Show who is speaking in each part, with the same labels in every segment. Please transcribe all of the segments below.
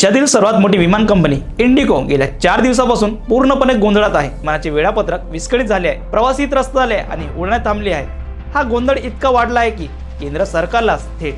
Speaker 1: देशातील सर्वात मोठी विमान कंपनी इंडिगो गेल्या 4 दिवसापासून पूर्णपणे गोंधळात आहे। विमानाचे वेळापत्रक विस्कळीत झाले आहे, प्रवासी त्रस्त झाले आणि उड्डाणे थांबली आहेत। हा गोंधळ इतका वाढला आहे की केंद्र सरकारला थेट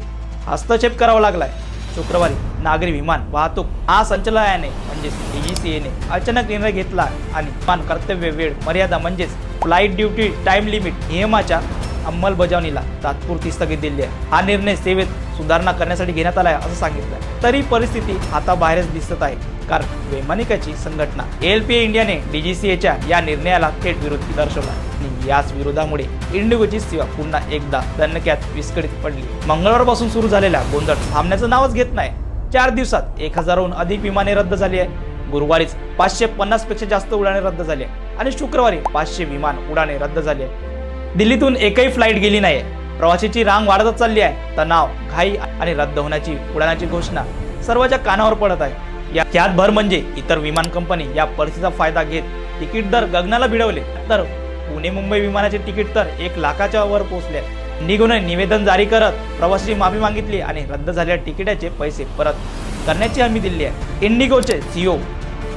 Speaker 1: हस्तक्षेप करावा लागलाय। शुक्रवारी नागरी विमान वाहतूक महासंचालनालयाने म्हणजेच DGCA ने अचानक निर्णय घेतला आणि विमान कर्तव्य वेळ मर्यादा म्हणजेच फ्लाइट ड्युटी टाइम लिमिट नियमाच्या अंमलबजावणीला तात्पुरती स्थगित दिली आहे। हा निर्णय सेवेत सुधारणा करण्यासाठी घेण्यात आला आहे असं सांगितलं। तरी परिस्थिती हाताबाहेरच दिसत आहे, कारण वैमानिकाची संघटना ALPA इंडियाने DGCAच्या या निर्णयाला थेट विरोध दर्शवला आणि याच विरोधामुळे इंडिगोची सेवा पुन्हा एकदा दणक्यात विस्कळीत पडली। मंगळवारपासून सुरू झालेला गोंधळ थांबण्याचं नावच घेत नाही। 4 दिवसात 1000हून अधिक विमाने रद्द झाली आहे। गुरुवारीच 550 पेक्षा जास्त उड्डाणे रद्द झाली आहे आणि शुक्रवारी 500 विमान उड्डाणे रद्द झाली आहे। दिल्लीतून एकही फ्लाइट गेली नाही। प्रवाशांची रांग वाढतच चालली आहे। तणाव, घाई आणि रद्द होण्याची उड्डाणाची घोषणा सर्वांच्या कानावर पडत आहे। यात भर म्हणजे इतर विमान कंपनी या परिस्थितीचा फायदा घेत तिकीट दर गगनाला भिडवले। तर पुणे मुंबई विमानाचे तिकीट तर 1 लाखाच्या वर पोहोचले। इंडिगोने निवेदन जारी करत प्रवाशांची माफी मागितली आणि रद्द झालेल्या तिकिटाचे पैसे परत करण्याची हमी दिली आहे। इंडिगोचे CEO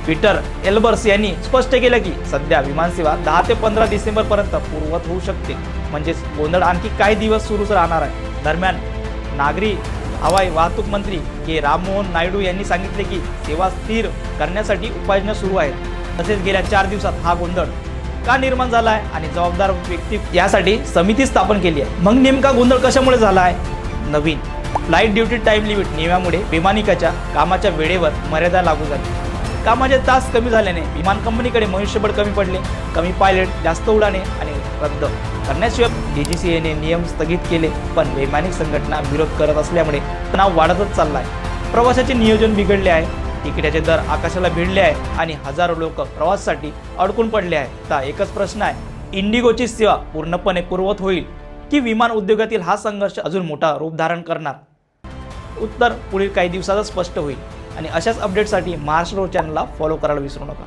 Speaker 1: पीटर एल्बर्स यांनी स्पष्ट केलं की सध्या विमानसेवा 10 ते 15 डिसेंबर पर्यंत पूर्ववत होऊ शकते, म्हणजेच गोंधळ आणखी काही दिवस सुरूच राहणार आहे। दरम्यान नागरी हवाई वाहतूक मंत्री के राममोहन नायडू यांनी सांगितले की सेवा स्थिर करण्यासाठी उपाययोजना सुरू आहेत। तसेच गेल्या 4 दिवसात हा गोंधळ का निर्माण झाला आहे आणि जबाबदार व्यक्ती यासाठी समिती स्थापन केली आहे। मग नेमका गोंधळ कशामुळे झाला आहे? नवीन फ्लाइट ड्युटी टाइम लिमिट नियमामुळे वैमानिकाच्या कामाच्या वेळेवर मर्यादा लागू झाली। कामाचे तास कमी झाल्याने विमान कंपनीकडे मनुष्यबळ कमी पडले। कमी पायलट, जास्त उड्डाणे आणि रद्द करण्याशिवाय DGCA ने नियम स्थगित केले, पण वैमानिक संघटना विरोध करत असल्यामुळे तणाव वाढतच चालला आहे। प्रवासाचे नियोजन बिघडले आहे, तिकिटाचे दर आकाशाला भिडले आहे आणि हजारो लोक प्रवासासाठी अडकून पडले आहेत। आता एकच प्रश्न आहे, इंडिगोची सेवा पूर्णपणे पूर्ववत होईल की विमान उद्योगातील हा संघर्ष अजून मोठा रूप धारण करणार? उत्तर पुढील काही दिवसातच स्पष्ट होईल। आणि अशाच अपडेटसाठी महाराष्ट्र चॅनलला फॉलो करायला विसरू नका।